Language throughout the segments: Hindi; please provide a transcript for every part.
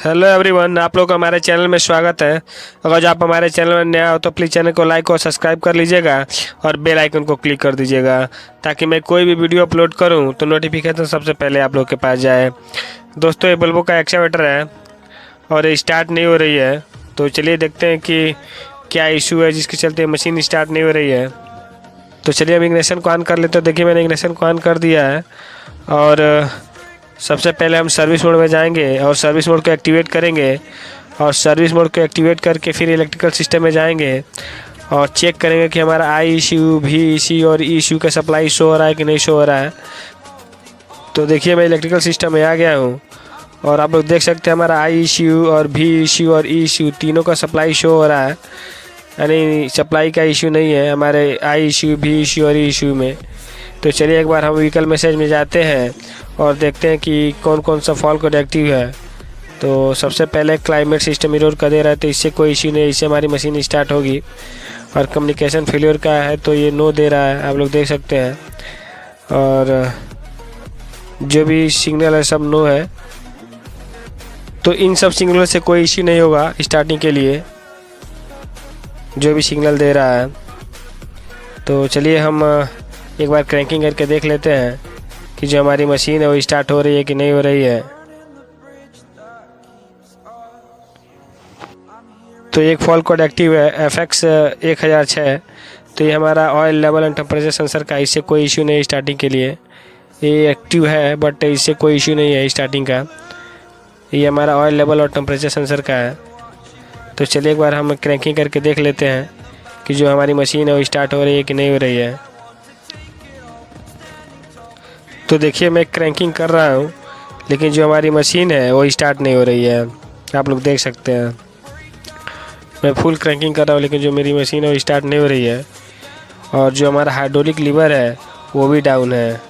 हेलो एवरीवन, आप लोग का हमारे चैनल में स्वागत है। अगर आप हमारे चैनल में नया हो तो प्लीज़ चैनल को लाइक और सब्सक्राइब कर लीजिएगा और बेल आइकन को क्लिक कर दीजिएगा ताकि मैं कोई भी वीडियो अपलोड करूं तो नोटिफिकेशन सबसे पहले आप लोग के पास जाए। दोस्तों, ये बल्बो का एक्चुएटर है और ये स्टार्ट नहीं हो रही है। तो चलिए देखते हैं कि क्या इशू है जिसके चलते मशीन स्टार्ट नहीं हो रही है। तो चलिए हम इग्निशन को ऑन कर लेते हैं। देखिए, मैंने इग्निशन को ऑन कर दिया है और सबसे पहले हम सर्विस मोड में जाएंगे और सर्विस मोड को एक्टिवेट करेंगे और सर्विस मोड को एक्टिवेट करके फिर इलेक्ट्रिकल सिस्टम में जाएंगे और चेक करेंगे कि हमारा आई इशू, भी इशू और ई इशू का सप्लाई शो हो रहा है कि नहीं शो हो रहा है। तो देखिए, मैं इलेक्ट्रिकल सिस्टम में आ गया हूँ और आप लोग देख सकते हैं हमारा आई इशू और भी इशू और ई इशू तीनों का सप्लाई शो हो रहा है। यानी सप्लाई का इशू नहीं है हमारे आई इशू, भी इशू और ई इशू में। तो चलिए एक बार हम व्हीकल मैसेज में जाते हैं और देखते हैं कि कौन कौन सा फॉल्ट कोड एक्टिव है। तो सबसे पहले क्लाइमेट सिस्टम एरर का दे रहा है, तो इससे कोई इश्यू नहीं, इससे हमारी मशीन स्टार्ट होगी। और कम्युनिकेशन फेलियर का है तो ये नो दे रहा है, आप लोग देख सकते हैं। और जो भी सिग्नल है सब नो है, तो इन सब सिग्नल से कोई इश्यू नहीं होगा स्टार्टिंग के लिए, जो भी सिग्नल दे रहा है। तो चलिए हम एक बार क्रैंकिंग करके देख लेते हैं कि जो हमारी मशीन है वो स्टार्ट हो रही है कि नहीं हो रही है। तो एक फॉल्ट कोड एक्टिव है FX 1006। तो ये हमारा oil level and temperature sensor का, इससे कोई इश्यू नहीं है स्टार्टिंग के लिए। ये एक्टिव है बट इससे कोई इश्यू नहीं है स्टार्टिंग का। ये हमारा ऑयल लेवल और टेम्परेचर सेंसर का है। तो चलिए एक बार हम क्रैंकिंग करके देख लेते हैं कि जो हमारी मशीन है वो स्टार्ट हो रही है कि नहीं हो रही है। तो देखिए, मैं क्रैंकिंग कर रहा हूँ लेकिन जो हमारी मशीन है वो स्टार्ट नहीं हो रही है, आप लोग देख सकते हैं। मैं फुल क्रैंकिंग कर रहा हूँ लेकिन जो मेरी मशीन है वो स्टार्ट नहीं हो रही है। और जो हमारा हाइड्रोलिक लीवर है वो भी डाउन है।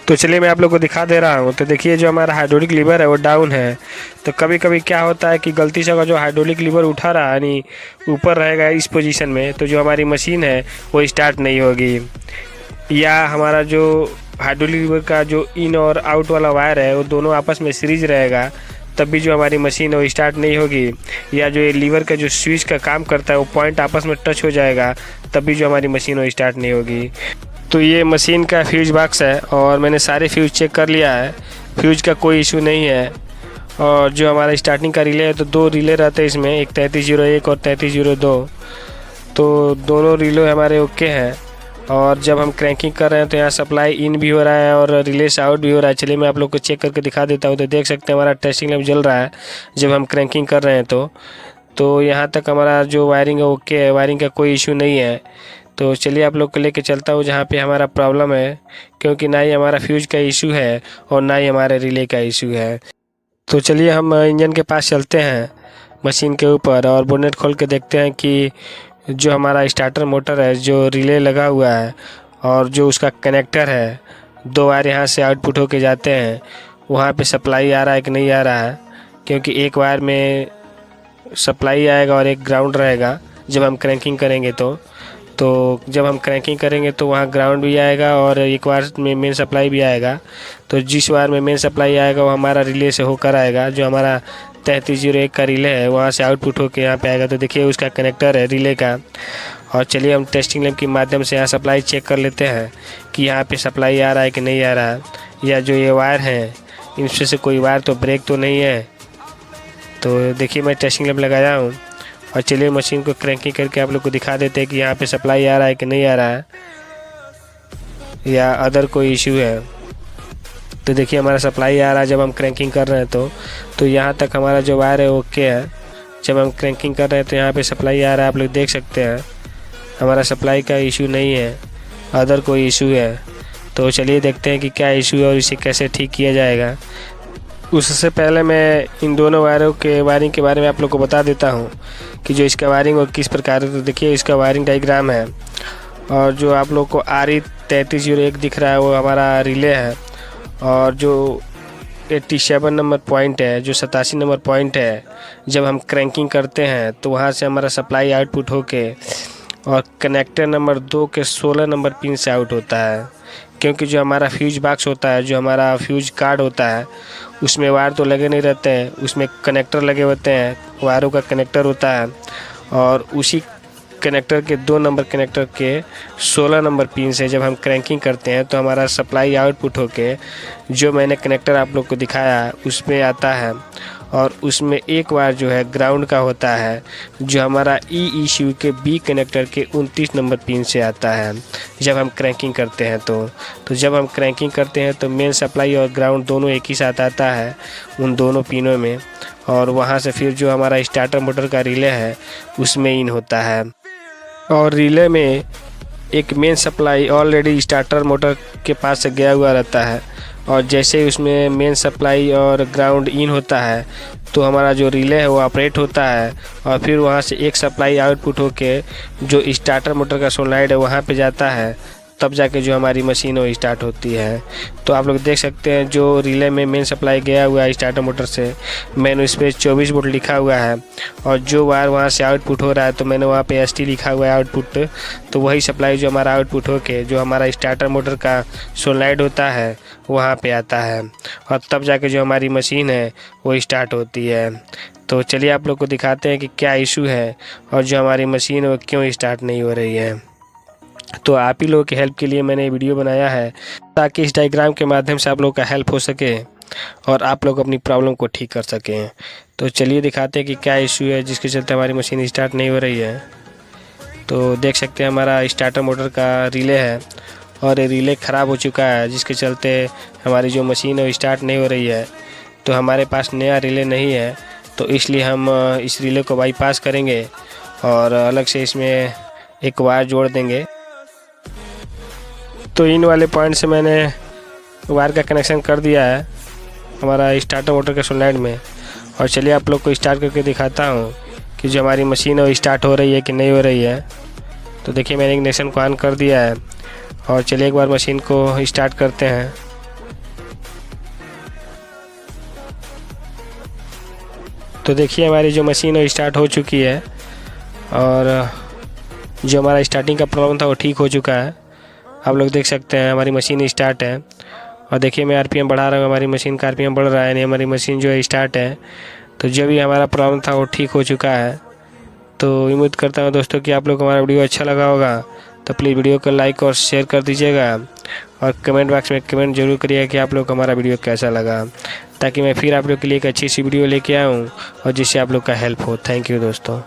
तो चलिए मैं आप लोग को दिखा दे रहा हूँ। तो देखिए, जो हमारा हाइड्रोलिक लीवर है वो डाउन है। तो कभी कभी क्या होता है कि गलती से अगर जो हाइड्रोलिक लीवर उठा रहा है यानी ऊपर रहेगा इस पोजीशन में, तो जो हमारी मशीन है वो स्टार्ट नहीं होगी। या हमारा जो हाइड्रोलिक लीवर का जो इन और आउट वाला वायर है वो दोनों आपस में सीरीज रहेगा, तब भी जो हमारी मशीन है वो स्टार्ट नहीं होगी। या जो ये लीवर का जो स्विच का काम करता है वो पॉइंट आपस में टच हो जाएगा, तब भी जो हमारी मशीन वो स्टार्ट नहीं होगी। तो ये मशीन का फ्यूज बॉक्स है और मैंने सारे फ्यूज चेक कर लिया है, फ्यूज का कोई इशू नहीं है। और जो हमारा स्टार्टिंग का रिले है तो 2 रिले रहते हैं इसमें, एक 3301 और 3302। तो दोनों रिले हमारे ओके हैं। और जब हम क्रैंकिंग कर रहे हैं तो यहाँ सप्लाई इन भी हो रहा है और रिलेस आउट भी हो रहा है। चलिए मैं आप लोग को चेक करके दिखा देता हूँ। तो देख सकते हैं हमारा टेस्टिंग लैंप जल रहा है जब हम क्रैंकिंग कर रहे हैं। तो यहाँ तक हमारा जो वायरिंग है ओके है, वायरिंग का कोई इशू नहीं है। तो चलिए आप लोग को लेके चलता हूँ जहाँ पे हमारा प्रॉब्लम है, क्योंकि ना ही हमारा फ्यूज का इशू है और ना ही हमारे रिले का इशू है। तो चलिए हम इंजन के पास चलते हैं मशीन के ऊपर और बोनेट खोल के देखते हैं कि जो हमारा स्टार्टर मोटर है, जो रिले लगा हुआ है और जो उसका कनेक्टर है, 2 वायर यहाँ से आउटपुट होके जाते हैं, वहाँ पे सप्लाई आ रहा है कि नहीं आ रहा है। क्योंकि एक वायर में सप्लाई आएगा और एक ग्राउंड रहेगा जब हम क्रैंकिंग करेंगे। तो जब हम क्रैंकिंग करेंगे तो वहाँ ग्राउंड भी आएगा और एक वायर में मेन सप्लाई भी आएगा। तो जिस वायर में मेन सप्लाई आएगा वो हमारा रिले से होकर आएगा, जो हमारा 3301 का रिले है वहाँ से आउटपुट होकर यहाँ पे आएगा। तो देखिए उसका कनेक्टर है रिले का। और चलिए हम टेस्टिंग लैंप के माध्यम से यहाँ सप्लाई चेक कर लेते हैं कि यहाँ पे सप्लाई आ रहा है कि नहीं आ रहा है, या जो ये वायर हैं इनसे से कोई वायर तो ब्रेक तो नहीं है। तो देखिए मैं टेस्टिंग लैंप लगाया हूँ और चलिए मशीन को क्रैंकिंग करके आप लोग को दिखा देते हैं कि यहाँ पे सप्लाई आ रहा है कि नहीं आ रहा है या अदर कोई इशू है। तो देखिए हमारा सप्लाई आ रहा है जब हम क्रैंकिंग कर रहे हैं। तो यहाँ तक हमारा जो वायर है ओके है। जब हम क्रैंकिंग कर रहे हैं तो यहाँ पे सप्लाई आ रहा है, आप लोग देख सकते हैं। हमारा सप्लाई का इशू नहीं है, अदर कोई इशू है। तो चलिए देखते हैं कि क्या इशू है और इसे कैसे ठीक किया जाएगा। उससे पहले मैं इन दोनों वायरों के वायरिंग के बारे में आप लोग को बता देता हूँ कि जो इसका वायरिंग और किस प्रकार है। तो देखिए इसका वायरिंग डायग्राम है और जो आप लोग को RE 3301 दिख रहा है वो हमारा रिले है। और जो 87 नंबर पॉइंट है, जो 87 नंबर पॉइंट है, जब हम क्रैंकिंग करते हैं तो वहाँ से हमारा सप्लाई आउटपुट होके और कनेक्टर नंबर 2 के 16 नंबर पिन से आउट होता है, क्योंकि जो हमारा फ्यूज बॉक्स होता है, जो हमारा फ्यूज कार्ड होता है, उसमें वायर तो लगे नहीं रहते हैं, उसमें कनेक्टर लगे होते हैं, वायरों का कनेक्टर होता है। और उसी कनेक्टर के 2 नंबर कनेक्टर के 16 नंबर पिन से जब हम क्रैंकिंग करते हैं तो हमारा सप्लाई आउटपुट होके जो मैंने कनेक्टर आप लोग को दिखाया उसमें आता है। और उसमें एक वायर जो है ग्राउंड का होता है, जो हमारा EECU के B कनेक्टर के 29 नंबर पिन से आता है जब हम क्रैंकिंग करते हैं। तो जब हम क्रैंकिंग करते हैं तो मेन सप्लाई और ग्राउंड दोनों एक ही साथ आता है उन दोनों पिनों में, और वहाँ से फिर जो हमारा स्टार्टर मोटर का रिले है उसमें इन होता है। और रिले में एक main supply already starter motor के पास से गया हुआ रहता है, और जैसे ही उसमें मेन सप्लाई और ग्राउंड इन होता है तो हमारा जो रिले है वो ऑपरेट होता है, और फिर वहाँ से एक सप्लाई आउटपुट होके जो स्टार्टर मोटर का सोलनॉइड है वहाँ पे जाता है, तब जाके जो हमारी मशीन वो स्टार्ट होती है। तो आप लोग देख सकते हैं जो रिले में मेन सप्लाई गया हुआ है स्टार्टर मोटर से, मैंने उस पर 24 वोल्ट लिखा हुआ है, और जो वायर वहाँ से आउटपुट हो रहा है तो मैंने वहाँ पे ST लिखा हुआ है आउटपुट। तो वही सप्लाई जो हमारा आउटपुट होके जो हमारा स्टार्टर मोटर का सोलनॉइड होता है वहाँ पे आता है, और तब जाके जो हमारी मशीन है वो स्टार्ट होती है। तो चलिए आप लोग को दिखाते हैं कि क्या इशू है और जो हमारी मशीन है वो क्यों स्टार्ट नहीं हो रही है। तो आप ही लोगों की हेल्प के लिए मैंने ये वीडियो बनाया है, ताकि इस डायग्राम के माध्यम से आप लोगों का हेल्प हो सके और आप लोग अपनी प्रॉब्लम को ठीक कर सकें। तो चलिए दिखाते हैं कि क्या इशू है जिसके चलते हमारी मशीन स्टार्ट नहीं हो रही है। तो देख सकते हैं हमारा स्टार्टर मोटर का रिले है, और ये रिले ख़राब हो चुका है जिसके चलते हमारी जो मशीन है वो स्टार्ट नहीं हो रही है। तो हमारे पास नया रिले नहीं है, तो इसलिए हम इस रिले को बाईपास करेंगे और अलग से इसमें एक वायर जोड़ देंगे। तो इन वाले पॉइंट से मैंने वायर का कनेक्शन कर दिया है हमारा स्टार्टर मोटर के सोलनॉइड में, और चलिए आप लोग को स्टार्ट करके दिखाता हूँ कि जो हमारी मशीन है वो स्टार्ट हो रही है कि नहीं हो रही है। तो देखिए मैंने इग्निशन को ऑन कर दिया है, और चलिए एक बार मशीन को स्टार्ट करते हैं। तो देखिए हमारी जो मशीन है स्टार्ट हो चुकी है, और जो हमारा स्टार्टिंग का प्रॉब्लम था वो ठीक हो चुका है। आप लोग देख सकते हैं हमारी मशीन स्टार्ट है, और देखिए मैं RPM बढ़ा रहा हूँ, हमारी मशीन का RPM बढ़ रहा है, नहीं हमारी मशीन जो है स्टार्ट है। तो जो भी हमारा प्रॉब्लम था वो ठीक हो चुका है। तो उम्मीद करता हूँ दोस्तों कि आप लोग को हमारा वीडियो अच्छा लगा होगा, तो प्लीज़ वीडियो को लाइक और शेयर कर दीजिएगा, और कमेंट बॉक्स में कमेंट जरूर करिएगा कि आप लोग को हमारा वीडियो कैसा लगा, ताकि मैं फिर आप लोग के लिए एक अच्छी सी वीडियो लेके आऊँ और जिससे आप लोग का हेल्प हो। थैंक यू दोस्तों।